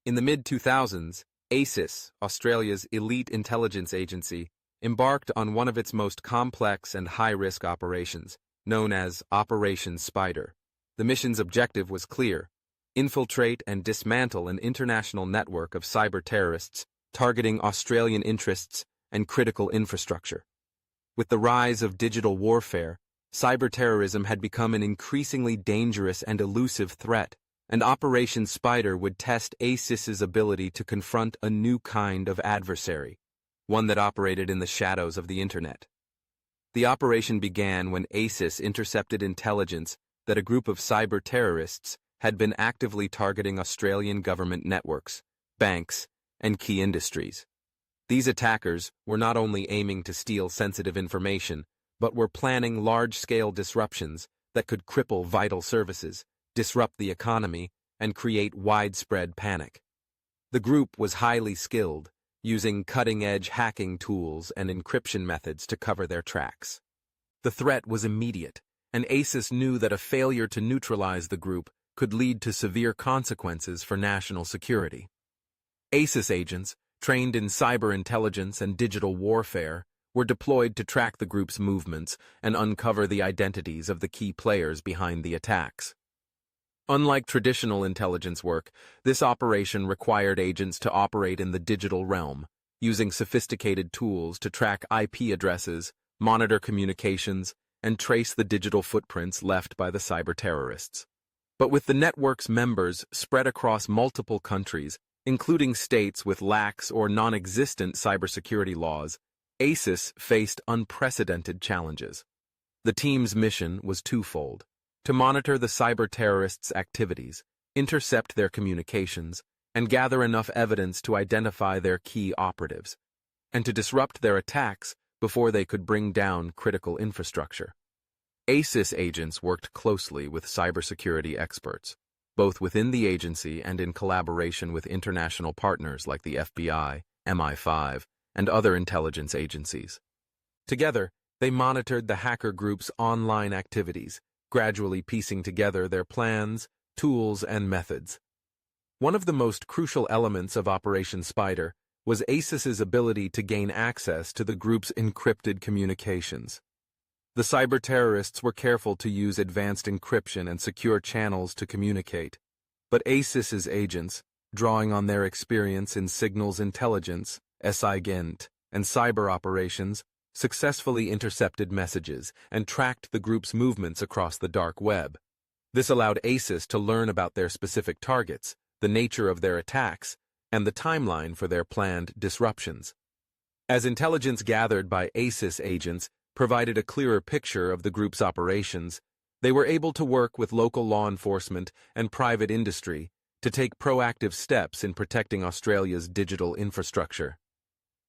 In the mid-2000s, ASIS, Australia's elite intelligence agency, embarked on one of its most complex and high-risk operations, known as Operation Spider. The mission's objective was clear: infiltrate and dismantle an international network of cyber-terrorists targeting Australian interests and critical infrastructure. With the rise of digital warfare, cyber-terrorism had become an increasingly dangerous and elusive threat, and Operation Spider would test ASIS's ability to confront a new kind of adversary, one that operated in the shadows of the internet. The operation began when ASIS intercepted intelligence that a group of cyber-terrorists had been actively targeting Australian government networks, banks, and key industries. These attackers were not only aiming to steal sensitive information, but were planning large-scale disruptions that could cripple vital services, disrupt the economy, and create widespread panic. The group was highly skilled, using cutting-edge hacking tools and encryption methods to cover their tracks. The threat was immediate, and ASIS knew that a failure to neutralize the group could lead to severe consequences for national security. ASIS agents, trained in cyber intelligence and digital warfare, were deployed to track the group's movements and uncover the identities of the key players behind the attacks. Unlike traditional intelligence work, this operation required agents to operate in the digital realm, using sophisticated tools to track IP addresses, monitor communications, and trace the digital footprints left by the cyber-terrorists. But with the network's members spread across multiple countries, including states with lax or non-existent cybersecurity laws, ASIS faced unprecedented challenges. The team's mission was twofold: to monitor the cyber-terrorists' activities, intercept their communications, and gather enough evidence to identify their key operatives, and to disrupt their attacks before they could bring down critical infrastructure. ASIS agents worked closely with cybersecurity experts, both within the agency and in collaboration with international partners like the FBI, MI5, and other intelligence agencies. Together, they monitored the hacker group's online activities, gradually piecing together their plans, tools, and methods. One of the most crucial elements of Operation Spider was ASIS's ability to gain access to the group's encrypted communications. The cyber-terrorists were careful to use advanced encryption and secure channels to communicate, but ASIS's agents, drawing on their experience in signals intelligence, SIGINT, and cyber operations, successfully intercepted messages and tracked the group's movements across the dark web. This allowed ASIS to learn about their specific targets, the nature of their attacks, and the timeline for their planned disruptions. As intelligence gathered by ASIS agents provided a clearer picture of the group's operations, they were able to work with local law enforcement and private industry to take proactive steps in protecting Australia's digital infrastructure.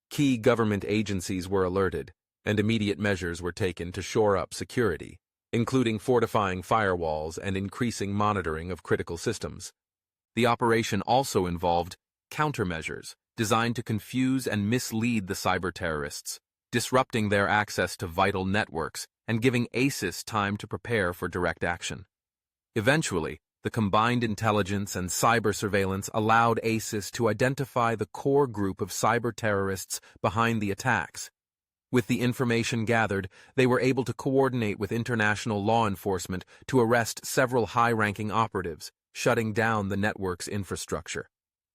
Key government agencies were alerted, and immediate measures were taken to shore up security, including fortifying firewalls and increasing monitoring of critical systems. The operation also involved countermeasures designed to confuse and mislead the cyber-terrorists, disrupting their access to vital networks and giving ASIS time to prepare for direct action. Eventually, the combined intelligence and cyber surveillance allowed ASIS to identify the core group of cyber-terrorists behind the attacks. With the information gathered, they were able to coordinate with international law enforcement to arrest several high-ranking operatives, shutting down the network's infrastructure.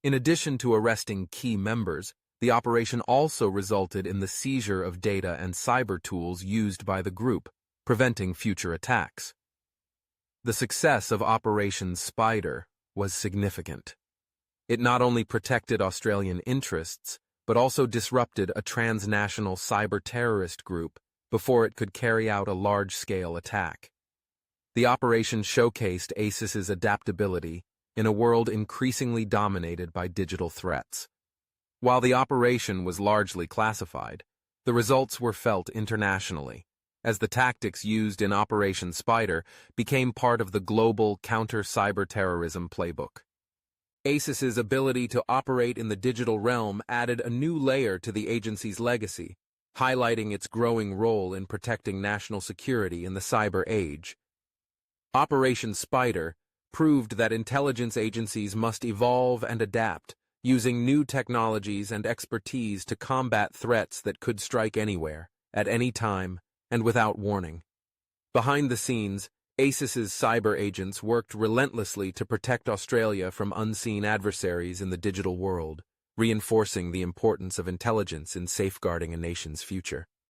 In addition to arresting key members, the operation also resulted in the seizure of data and cyber tools used by the group, preventing future attacks. The success of Operation Spider was significant. It not only protected Australian interests, but also disrupted a transnational cyber-terrorist group before it could carry out a large-scale attack. The operation showcased ASIS's adaptability in a world increasingly dominated by digital threats. While the operation was largely classified, the results were felt internationally, as the tactics used in Operation Spider became part of the global counter-cyber-terrorism playbook. ASIS's ability to operate in the digital realm added a new layer to the agency's legacy, highlighting its growing role in protecting national security in the cyber age. Operation Spider proved that intelligence agencies must evolve and adapt, using new technologies and expertise to combat threats that could strike anywhere, at any time, and without warning. Behind the scenes, ASIS's cyber agents worked relentlessly to protect Australia from unseen adversaries in the digital world, reinforcing the importance of intelligence in safeguarding a nation's future.